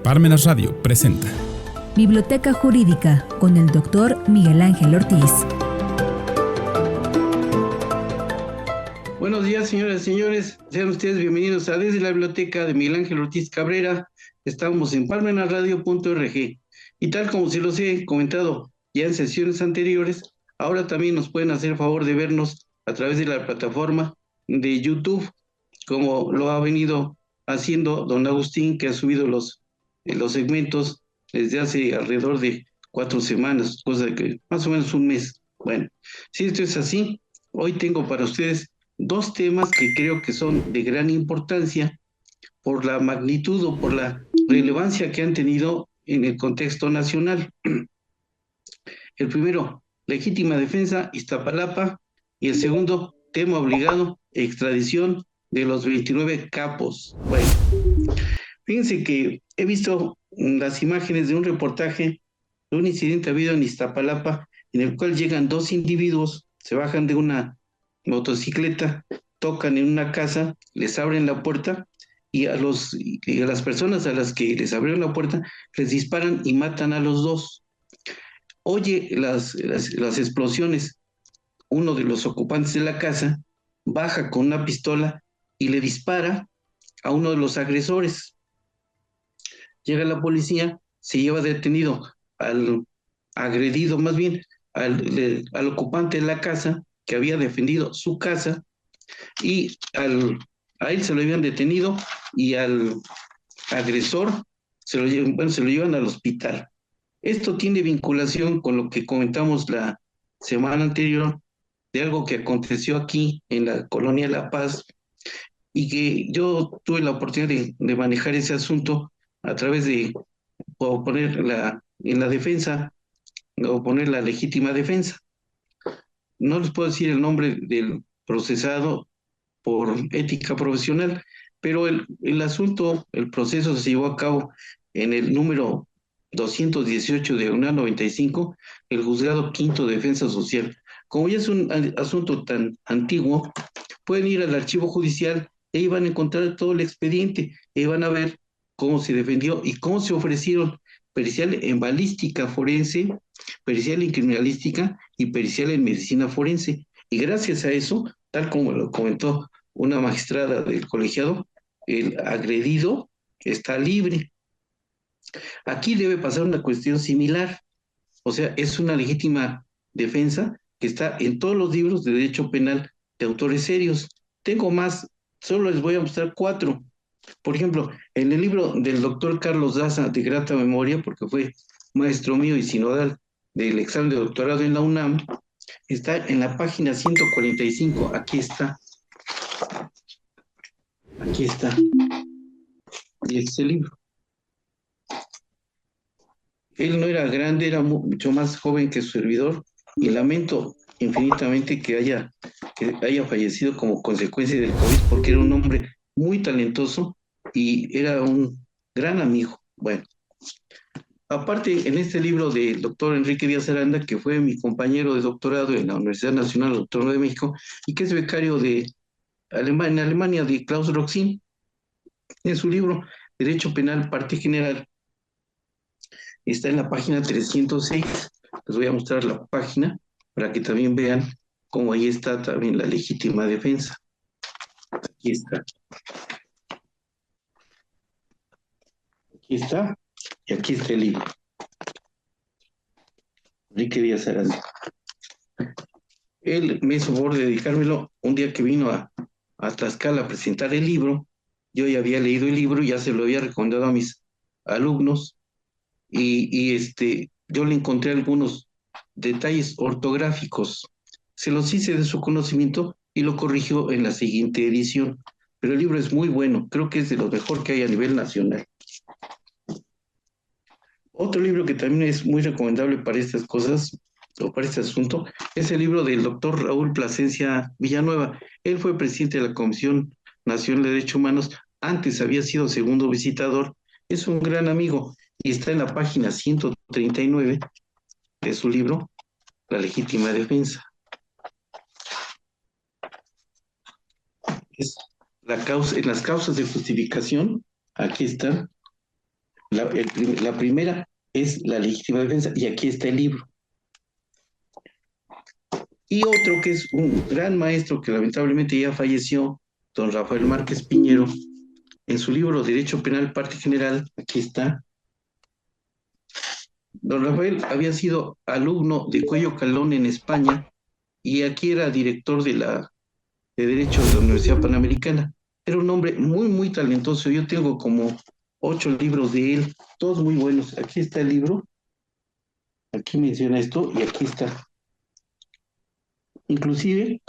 Parmenas Radio presenta Biblioteca Jurídica con el Dr. Miguel Ángel Ortiz. Buenos días, señoras y señores. Sean ustedes bienvenidos a Desde la Biblioteca de Miguel Ángel Ortiz Cabrera. Estamos en parmenasradio.org. Y tal como se los he comentado ya en sesiones anteriores, ahora también nos pueden hacer favor de vernos a través de la plataforma de YouTube, como lo ha venido haciendo don Agustín, que ha subido los segmentos desde hace alrededor de 4 semanas, cosa de que más o menos un mes. Bueno, si esto es así, hoy tengo para ustedes 2 temas que creo que son de gran importancia por la magnitud o por la relevancia que han tenido en el contexto nacional. El primero, legítima defensa, Iztapalapa, y el segundo, tema obligado, extradición de los 29 capos. Bueno, fíjense que he visto las imágenes de un reportaje de un incidente habido en Iztapalapa, en el cual llegan 2 individuos, se bajan de una motocicleta, tocan en una casa, les abren la puerta y a las personas a las que les abrieron la puerta les disparan y matan a los 2. Oye las explosiones, uno de los ocupantes de la casa baja con una pistola y le dispara a uno de los agresores. Llega la policía, se lleva detenido al agredido, más bien al ocupante de la casa, que había defendido su casa, y a él se lo habían detenido y al agresor se lo llevan al hospital. Esto tiene vinculación con lo que comentamos la semana anterior de algo que aconteció aquí en la colonia La Paz y que yo tuve la oportunidad de manejar ese asunto a través de poner en la defensa o poner la legítima defensa. No les puedo decir el nombre del procesado por ética profesional, pero el asunto, el proceso se llevó a cabo en el número 218 de UNA 95, el juzgado quinto de defensa social. Como ya es un asunto tan antiguo, pueden ir al archivo judicial y ahí van a encontrar todo el expediente, y van a ver cómo se defendió y cómo se ofrecieron pericial en balística forense, pericial en criminalística y pericial en medicina forense. Y gracias a eso, tal como lo comentó una magistrada del colegiado, el agredido está libre. Aquí debe pasar una cuestión similar, o sea, es una legítima defensa que está en todos los libros de derecho penal de autores serios. Tengo más, solo les voy a mostrar 4. Por ejemplo, en el libro del doctor Carlos Daza, de grata memoria, porque fue maestro mío y sinodal del examen de doctorado en la UNAM, está en la página 145, aquí está, y este libro. Él no era grande, era mucho más joven que su servidor, y lamento infinitamente que haya fallecido como consecuencia del COVID, porque era un hombre muy talentoso y era un gran amigo. Bueno, aparte, en este libro del doctor Enrique Díaz Aranda, que fue mi compañero de doctorado en la Universidad Nacional Autónoma de México y que es becario en Alemania de Klaus Roxin, en su libro Derecho Penal, Parte General, está en la página 306. Les voy a mostrar la página para que también vean cómo ahí está también la legítima defensa. Aquí está. Aquí está. Y aquí está el libro. Enrique Díaz Aranda. Él me hizo favor de dedicármelo un día que vino a Tlaxcala a presentar el libro. Yo ya había leído el libro, ya se lo había recomendado a mis alumnos y yo le encontré algunos detalles ortográficos. Se los hice de su conocimiento y lo corrigió en la siguiente edición. Pero el libro es muy bueno, creo que es de lo mejor que hay a nivel nacional. Otro libro que también es muy recomendable para estas cosas, o para este asunto, es el libro del doctor Raúl Plasencia Villanueva. Él fue presidente de la Comisión Nacional de Derechos Humanos, antes había sido segundo visitador, es un gran amigo y está en la página 139 de su libro, La Legítima Defensa. Es en las causas de justificación, aquí están, La primera es la legítima defensa, y aquí está el libro. Y otro que es un gran maestro que lamentablemente ya falleció, don Rafael Márquez Piñero, en su libro Derecho Penal, parte general, aquí está. Don Rafael había sido alumno de Cuello Calón en España y aquí era director de Derecho de la Universidad Panamericana. Era un hombre muy, muy talentoso. Yo tengo como 8 libros de él, todos muy buenos. Aquí está el libro, aquí menciona esto y aquí está. Inclusive,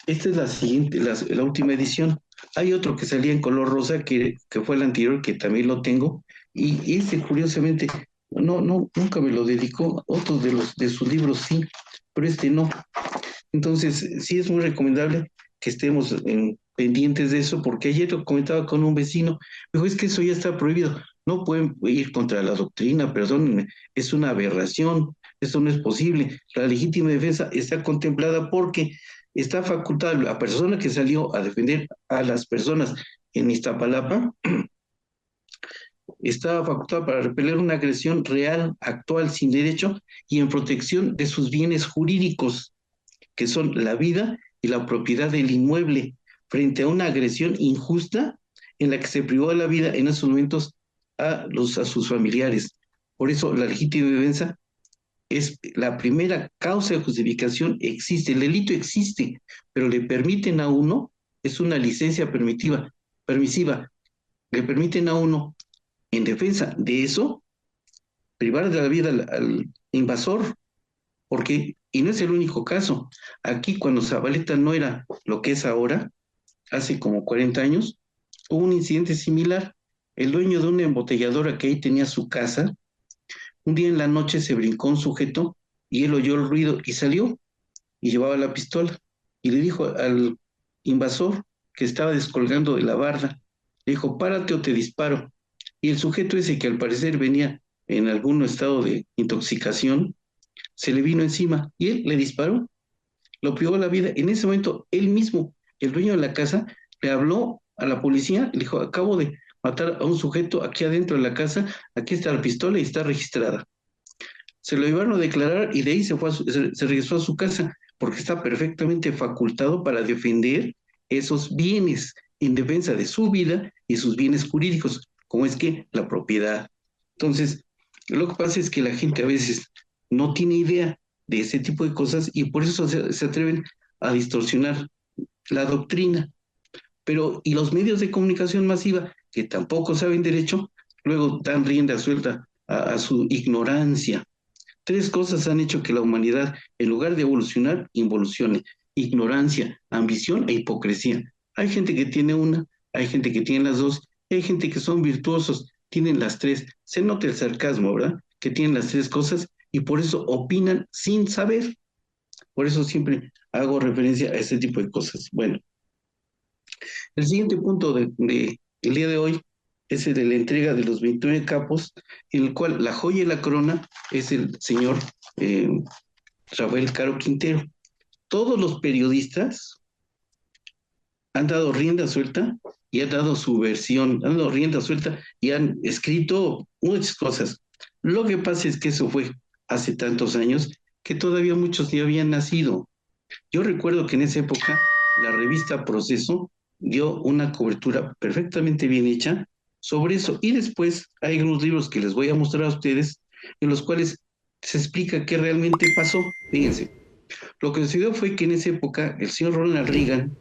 esta es la siguiente, la última edición. Hay otro que salía en color rosa, que fue el anterior, que también lo tengo, y este curiosamente, nunca me lo dedicó. Otros de sus libros sí, pero este no. Entonces, sí es muy recomendable que estemos pendientes de eso, porque ayer lo comentaba con un vecino, me dijo, es que eso ya está prohibido, no pueden ir contra la doctrina, perdónenme, es una aberración, eso no es posible. La legítima defensa está contemplada porque está facultada la persona que salió a defender a las personas en Iztapalapa, estaba facultada para repeler una agresión real, actual, sin derecho y en protección de sus bienes jurídicos, que son la vida y la propiedad del inmueble, frente a una agresión injusta en la que se privó de la vida en esos momentos a sus familiares. Por eso la legítima defensa es la primera causa de justificación. Existe, el delito existe, pero le permiten a uno, es una licencia permisiva, le permiten a uno, en defensa de eso, privar de la vida al invasor, porque, y no es el único caso, aquí cuando Zabaleta no era lo que es ahora, hace como 40 años, hubo un incidente similar. El dueño de una embotelladora que ahí tenía su casa, un día en la noche se brincó un sujeto y él oyó el ruido y salió y llevaba la pistola y le dijo al invasor que estaba descolgando de la barda, le dijo, párate o te disparo. Y el sujeto ese, que al parecer venía en algún estado de intoxicación, se le vino encima y él le disparó, lo privó de la vida. En ese momento, él mismo, el dueño de la casa, le habló a la policía, le dijo, acabo de matar a un sujeto aquí adentro de la casa, aquí está la pistola y está registrada. Se lo llevaron a declarar y de ahí se regresó a su casa, porque está perfectamente facultado para defender esos bienes en defensa de su vida y sus bienes jurídicos, como es que la propiedad. Entonces, lo que pasa es que la gente a veces no tiene idea de ese tipo de cosas y por eso se atreven a distorsionar la doctrina. Pero, y los medios de comunicación masiva, que tampoco saben derecho, luego dan rienda suelta a su ignorancia. 3 cosas han hecho que la humanidad, en lugar de evolucionar, involucione: ignorancia, ambición e hipocresía. Hay gente que tiene una, hay gente que tiene las dos, y hay gente que son virtuosos, tienen las 3. Se nota el sarcasmo, ¿verdad? Que tienen las 3 cosas y por eso opinan sin saber. Por eso siempre hago referencia a este tipo de cosas. Bueno, el siguiente punto el día de hoy es el de la entrega de los 29 capos, en el cual la joya y la corona es el señor eh, Rafael Caro Quintero. Todos los periodistas han dado rienda suelta y han dado su versión, han dado rienda suelta y han escrito muchas cosas. Lo que pasa es que eso fue hace tantos años que todavía muchos ni habían nacido. Yo recuerdo que en esa época la revista Proceso dio una cobertura perfectamente bien hecha sobre eso. Y después hay unos libros que les voy a mostrar a ustedes en los cuales se explica qué realmente pasó. Fíjense, lo que sucedió fue que en esa época el señor Ronald Reagan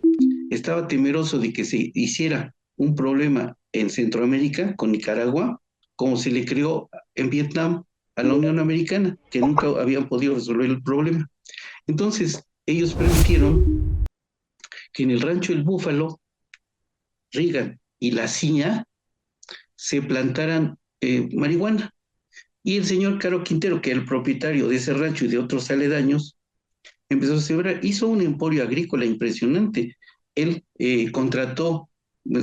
estaba temeroso de que se hiciera un problema en Centroamérica con Nicaragua, como se le creó en Vietnam a la Unión Americana, que nunca habían podido resolver el problema. Entonces, ellos permitieron que en el rancho El Búfalo, Reagan y la CIA se plantaran marihuana. Y el señor Caro Quintero, que era el propietario de ese rancho y de otros aledaños, empezó a sembrar, hizo un emporio agrícola impresionante. Él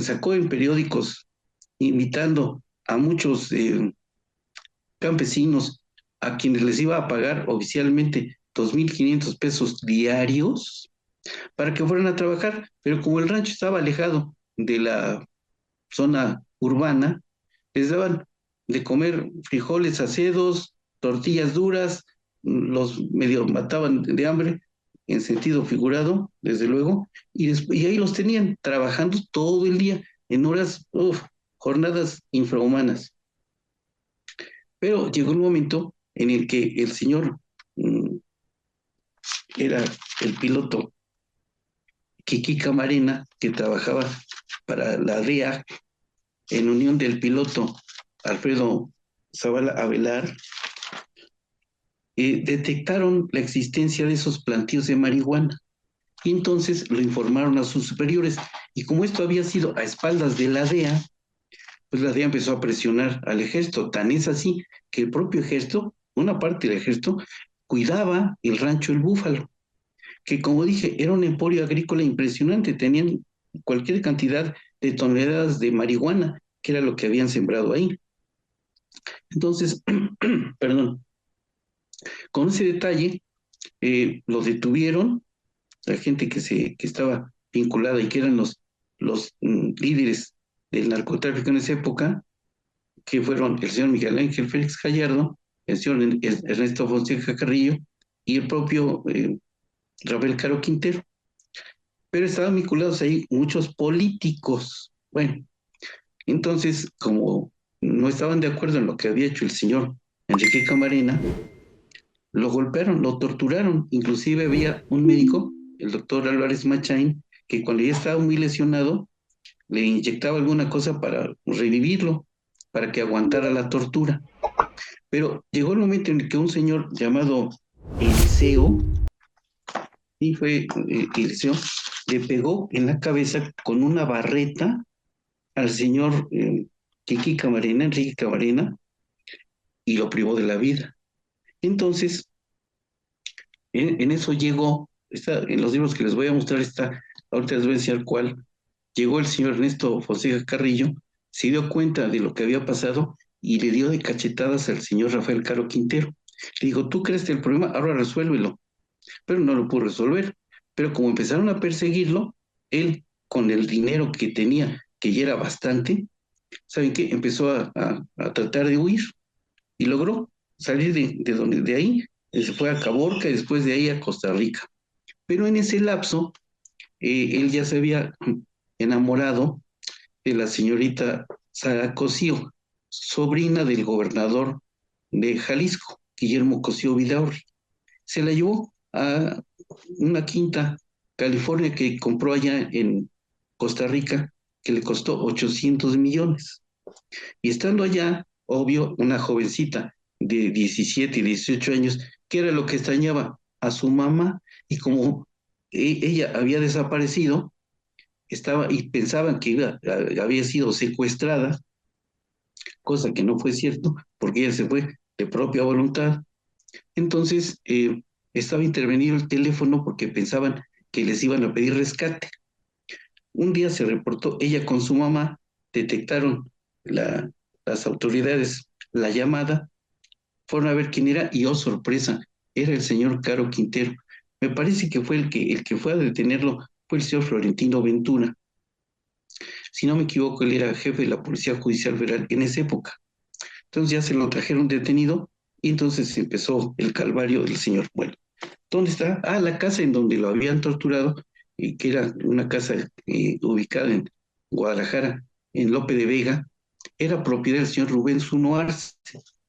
sacó en periódicos invitando a muchos campesinos a quienes les iba a pagar oficialmente 2.500 pesos diarios para que fueran a trabajar, pero como el rancho estaba alejado de la zona urbana, les daban de comer frijoles acedos, tortillas duras, los medio mataban de hambre, en sentido figurado, desde luego, y ahí los tenían trabajando todo el día, en horas, jornadas infrahumanas. Pero llegó un momento en el que el señor era el piloto Kiki Camarena, que trabajaba para la DEA, en unión del piloto Alfredo Zavala Avelar, detectaron la existencia de esos plantíos de marihuana. Y entonces lo informaron a sus superiores. Y como esto había sido a espaldas de la DEA, pues la DEA empezó a presionar al ejército. Tan es así que el propio ejército, una parte del ejército, cuidaba el rancho El Búfalo, que como dije, era un emporio agrícola impresionante. Tenían cualquier cantidad de toneladas de marihuana, que era lo que habían sembrado ahí. Entonces, perdón, con ese detalle, lo detuvieron, la gente que estaba vinculada y que eran los líderes del narcotráfico en esa época, que fueron el señor Miguel Ángel Félix Gallardo, el señor Ernesto Fonseca Carrillo y el propio Rafael Caro Quintero. Pero estaban vinculados ahí muchos políticos. Bueno, entonces, como no estaban de acuerdo en lo que había hecho el señor Enrique Camarena, lo golpearon, lo torturaron. Inclusive había un médico, el doctor Álvarez Machain, que cuando ya estaba muy lesionado, le inyectaba alguna cosa para revivirlo, para que aguantara la tortura. Pero llegó el momento en el que un señor llamado Eliseo, y fue Eliseo, le pegó en la cabeza con una barreta al señor Kiki Camarena, Enrique Camarena, y lo privó de la vida. Entonces, en eso llegó, en los libros que les voy a mostrar está, ahorita les voy a enseñar cuál, llegó el señor Ernesto Fonseca Carrillo, se dio cuenta de lo que había pasado y le dio de cachetadas al señor Rafael Caro Quintero. Le dijo, tú crees el problema, ahora resuélvelo. Pero no lo pudo resolver. Pero como empezaron a perseguirlo, él, con el dinero que tenía, que ya era bastante, ¿saben qué? Empezó a tratar de huir y logró salir de ahí. Se fue a Caborca y después de ahí a Costa Rica. Pero en ese lapso, él ya se había enamorado de la señorita Sara Cosío, sobrina del gobernador de Jalisco, Guillermo Cosío Vidaurri. Se la llevó a una quinta California que compró allá en Costa Rica, que le costó 800 millones. Y estando allá, obvio, una jovencita de 17 y 18 años, que era lo que extrañaba a su mamá, y como ella había desaparecido, estaba y pensaban que había sido secuestrada, cosa que no fue cierto, porque ella se fue de propia voluntad. Entonces, estaba intervenido el teléfono porque pensaban que les iban a pedir rescate. Un día se reportó ella con su mamá, detectaron las autoridades la llamada, fueron a ver quién era y, oh sorpresa, era el señor Caro Quintero. Me parece que fue el que fue a detenerlo, fue el señor Florentino Ventura. Si no me equivoco, él era jefe de la Policía Judicial Federal en esa época. Entonces ya se lo trajeron detenido y entonces empezó el calvario del señor. Bueno, ¿dónde está? Ah, la casa en donde lo habían torturado, y que era una casa ubicada en Guadalajara, en Lope de Vega, era propiedad del señor Rubén Zuno Arce.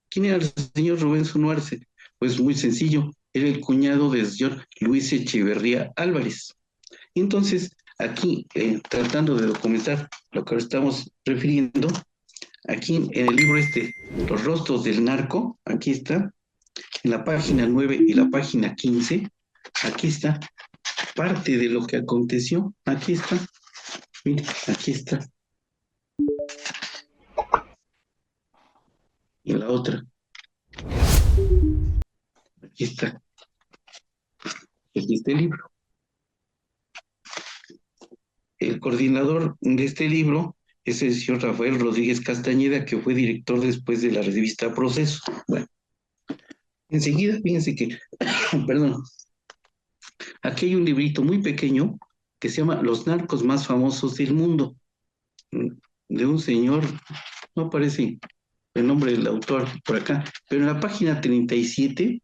¿Quién era el señor Rubén Zuno Arce? Pues muy sencillo, era el cuñado del señor Luis Echeverría Álvarez. Entonces, aquí, tratando de documentar lo que ahora estamos refiriendo, aquí en el libro Los rostros del narco, aquí está, en la página 9 y la página 15, aquí está parte de lo que aconteció, aquí está, mire, aquí está, y la otra, aquí está, aquí está el libro. El coordinador de este libro es el señor Rafael Rodríguez Castañeda, que fue director después de la revista Proceso. Bueno, enseguida, fíjense que, perdón, aquí hay un librito muy pequeño que se llama Los narcos más famosos del mundo, de un señor, no aparece el nombre del autor por acá, pero en la página 37,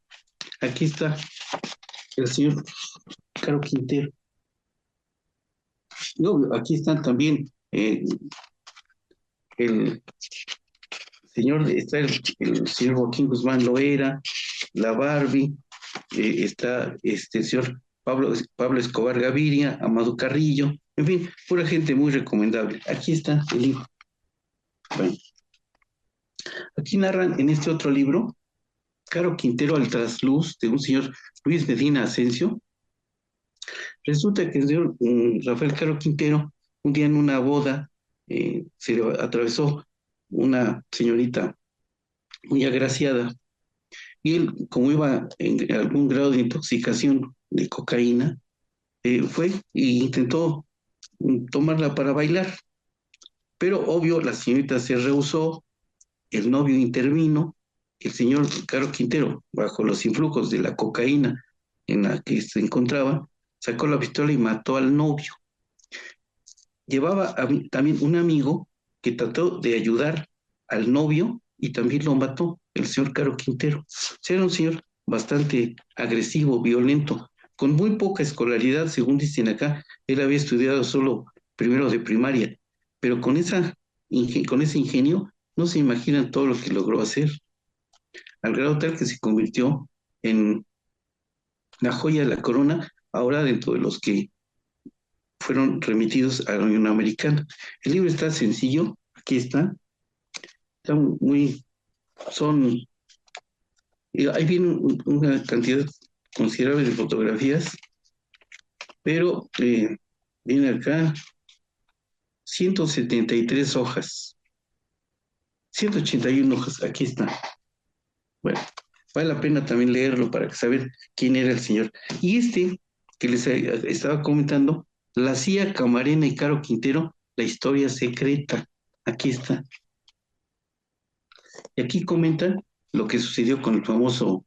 aquí está el señor Caro Quintero. Y obvio, aquí están también el señor, está el señor Joaquín Guzmán Loera, la Barbie, está el señor Pablo Escobar Gaviria, Amado Carrillo, en fin, pura gente muy recomendable. Aquí está el libro. Bueno, aquí narran en este otro libro, Caro Quintero al trasluz, de un señor Luis Medina Asensio. Resulta que el señor Rafael Caro Quintero, un día en una boda, se le atravesó una señorita muy agraciada, y él, como iba en algún grado de intoxicación de cocaína, fue e intentó tomarla para bailar, pero obvio la señorita se rehusó, el novio intervino, el señor Caro Quintero, bajo los influjos de la cocaína en la que se encontraba, sacó la pistola y mató al novio. Llevaba también un amigo que trató de ayudar al novio y también lo mató, el señor Caro Quintero. Era un señor bastante agresivo, violento, con muy poca escolaridad, según dicen acá. Él había estudiado solo primero de primaria, pero con ese ingenio no se imaginan todo lo que logró hacer, al grado tal que se convirtió en la joya de la corona, ahora dentro de los que fueron remitidos a la Unión Americana. El libro está sencillo, aquí está muy, son, ahí viene una cantidad considerable de fotografías, pero viene acá 173 hojas, 181 hojas, aquí está. Bueno, vale la pena también leerlo para saber quién era el señor. Y que les estaba comentando, La CIA, Camarena y Caro Quintero, la historia secreta. Aquí está. Y aquí comentan lo que sucedió con el famoso,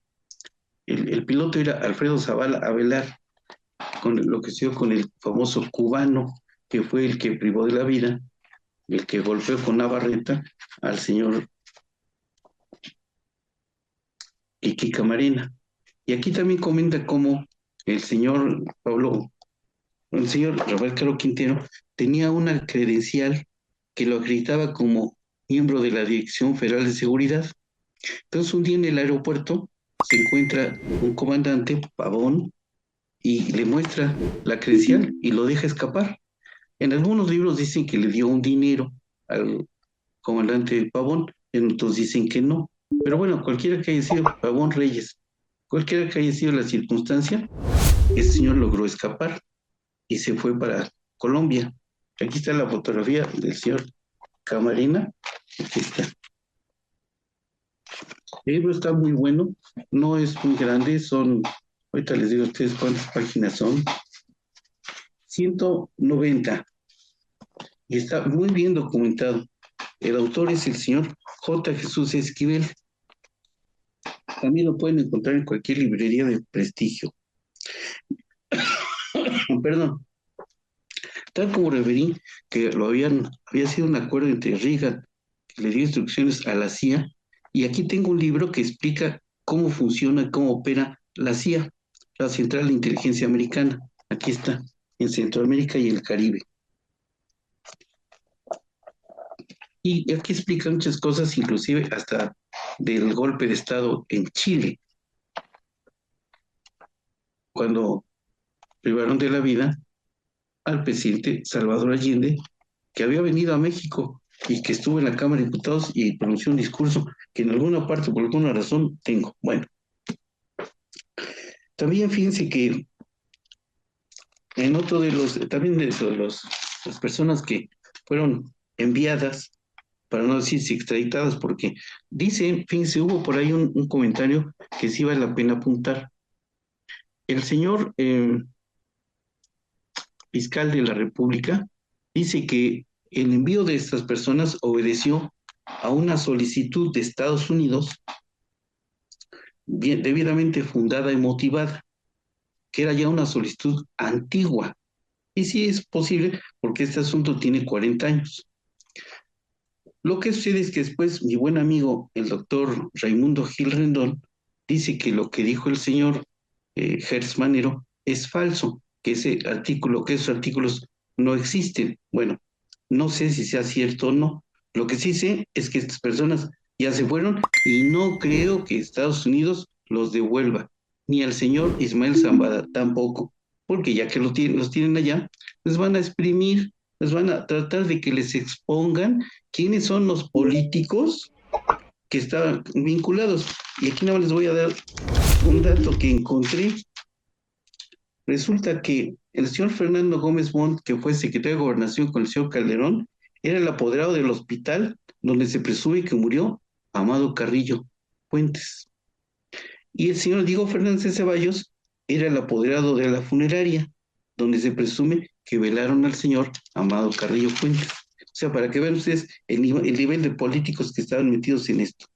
el piloto era Alfredo Zavala Avelar, con lo que sucedió con el famoso cubano, que fue el que privó de la vida, el que golpeó con Navarreta al señor Kiki Camarena. Y aquí también comenta cómo el señor el señor Rafael Caro Quintero tenía una credencial que lo acreditaba como miembro de la Dirección Federal de Seguridad. Entonces un día en el aeropuerto se encuentra un comandante, Pavón, y le muestra la credencial y lo deja escapar. En algunos libros dicen que le dio un dinero al comandante Pavón, en otros dicen que no. Pero bueno, cualquiera que haya sido Pavón Reyes, cualquiera que haya sido la circunstancia, ese señor logró escapar y se fue para Colombia. Aquí está la fotografía del señor Camarena. Aquí está. El libro está muy bueno, no es muy grande, ahorita les digo a ustedes cuántas páginas son, 190, y está muy bien documentado. El autor es el señor J. Jesús Esquivel. También lo pueden encontrar en cualquier librería de prestigio. Perdón. Tal como referí que había sido un acuerdo entre Reagan, que le dio instrucciones a la CIA, y aquí tengo un libro que explica cómo funciona, cómo opera la CIA, la Central de Inteligencia Americana. Aquí está, en Centroamérica y el Caribe. Y aquí explica muchas cosas, inclusive hasta del golpe de Estado en Chile, cuando privaron de la vida al presidente Salvador Allende, que había venido a México y que estuvo en la Cámara de Diputados y pronunció un discurso que en alguna parte, por alguna razón, tengo. Bueno, también fíjense que en otro de también las personas que fueron enviadas, para no decir si extraditadas, porque dicen, fíjense, hubo por ahí un comentario que sí vale la pena apuntar. El señor fiscal de la República dice que el envío de estas personas obedeció a una solicitud de Estados Unidos debidamente fundada y motivada, que era ya una solicitud antigua. Y sí es posible porque este asunto tiene 40 años. Lo que sucede es que después mi buen amigo, el doctor Raimundo Gil Rendón, dice que lo que dijo el señor Hertz Manero es falso, que que esos artículos no existen. Bueno, no sé si sea cierto o no. Lo que sí sé es que estas personas ya se fueron y no creo que Estados Unidos los devuelva, ni al señor Ismael Zambada tampoco, porque ya que los tienen allá, les van a exprimir, les van a tratar de que les expongan quiénes son los políticos que estaban vinculados. Y aquí nada más les voy a dar un dato que encontré. Resulta que el señor Fernando Gómez Montt, que fue secretario de Gobernación con el señor Calderón, era el apoderado del hospital donde se presume que murió Amado Carrillo Fuentes. Y el señor Diego Fernández de Ceballos era el apoderado de la funeraria donde se presume que velaron al señor Amado Carrillo Fuentes. O sea, para que vean ustedes el nivel de políticos que estaban metidos en esto.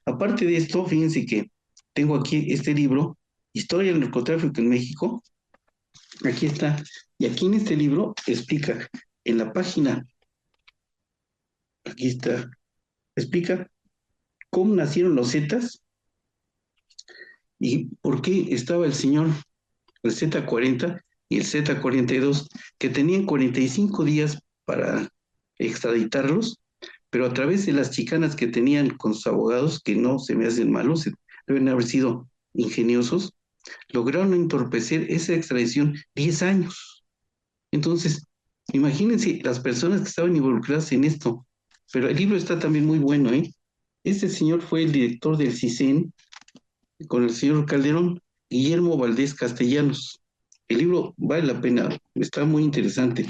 Aparte de esto, fíjense que tengo aquí este libro, Historia del Narcotráfico en México. Aquí está. Y aquí en este libro explica, en la página, aquí está, explica cómo nacieron los Zetas y por qué estaba el señor, el Z40 y el Z42, que tenían 45 días para extraditarlos, pero a través de las chicanas que tenían con sus abogados, que no se me hacen malos, deben haber sido ingeniosos, lograron entorpecer esa extradición 10 años. Entonces, imagínense las personas que estaban involucradas en esto. Pero el libro está también muy bueno, ¿eh? Este señor fue el director del CISEN con el señor Calderón, Guillermo Valdés Castellanos. El libro vale la pena, está muy interesante.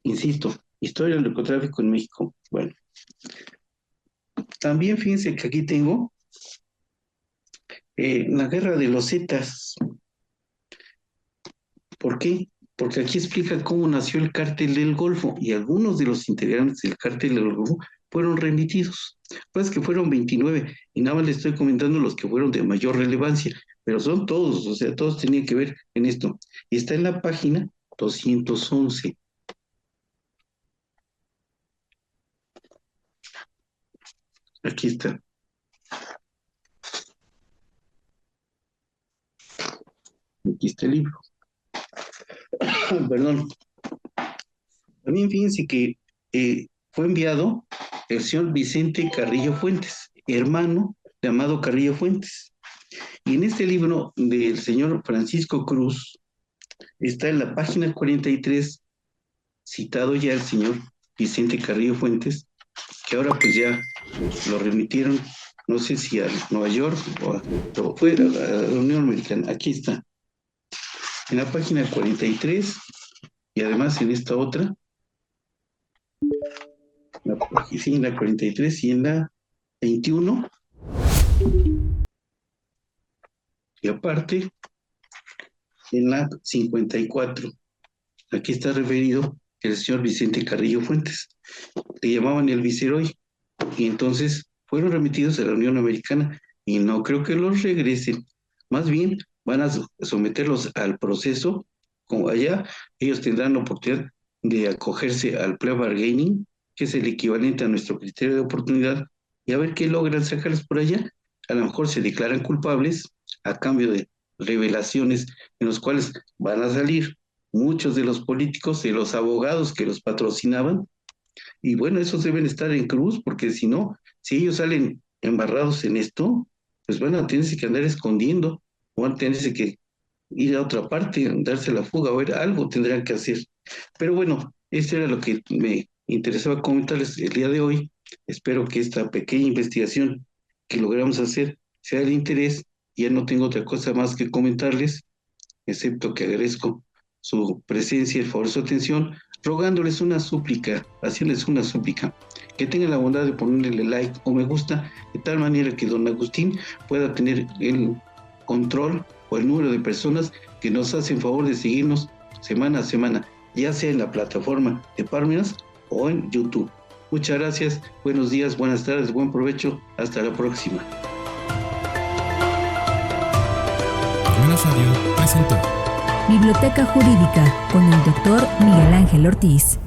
Insisto, Historia del Narcotráfico en México. Bueno, también fíjense que aquí tengo la guerra de los Zetas. ¿Por qué? Porque aquí explica cómo nació el cártel del Golfo y algunos de los integrantes del cártel del Golfo fueron remitidos. Pues que fueron 29 y nada más les estoy comentando los que fueron de mayor relevancia, pero son todos, o sea, todos tenían que ver en esto. Y está en la página 211. Aquí está. Aquí está el libro. Perdón. También fíjense que fue enviado el señor Vicente Carrillo Fuentes, hermano de Amado Carrillo Fuentes. Y en este libro del señor Francisco Cruz está en la página 43 citado ya el señor Vicente Carrillo Fuentes, que ahora pues ya lo remitieron, no sé si a Nueva York o fue a la Unión Americana. Aquí está, en la página 43 y además en esta otra, sí, en la 43 y en la 21. Y aparte, en la 54, aquí está referido el señor Vicente Carrillo Fuentes. Le llamaban el Viceroy. Y entonces fueron remitidos a la Unión Americana y no creo que los regresen. Más bien van a someterlos al proceso. Como allá, ellos tendrán la oportunidad de acogerse al plea bargaining, que es el equivalente a nuestro criterio de oportunidad, y a ver qué logran sacarles por allá. A lo mejor se declaran culpables a cambio de revelaciones en los cuales van a salir muchos de los políticos, de los abogados que los patrocinaban, y bueno, esos deben estar en cruz, porque si no, si ellos salen embarrados en esto, pues van a tenerse que andar escondiendo, o van a tenerse que ir a otra parte, darse la fuga, o ver, algo tendrán que hacer. Pero bueno, esto era lo que me interesaba comentarles el día de hoy. Espero que esta pequeña investigación que logramos hacer sea de interés. Ya no tengo otra cosa más que comentarles, excepto que agradezco su presencia y el favor de su atención, rogándoles una súplica, haciéndoles una súplica, que tengan la bondad de ponerle like o me gusta, de tal manera que don Agustín pueda tener el control o el número de personas que nos hacen favor de seguirnos semana a semana, ya sea en la plataforma de Parmenas o en YouTube. Muchas gracias, buenos días, buenas tardes, buen provecho, hasta la próxima. Parmenas Radio presentó Biblioteca Jurídica con el doctor Miguel Ángel Ortiz.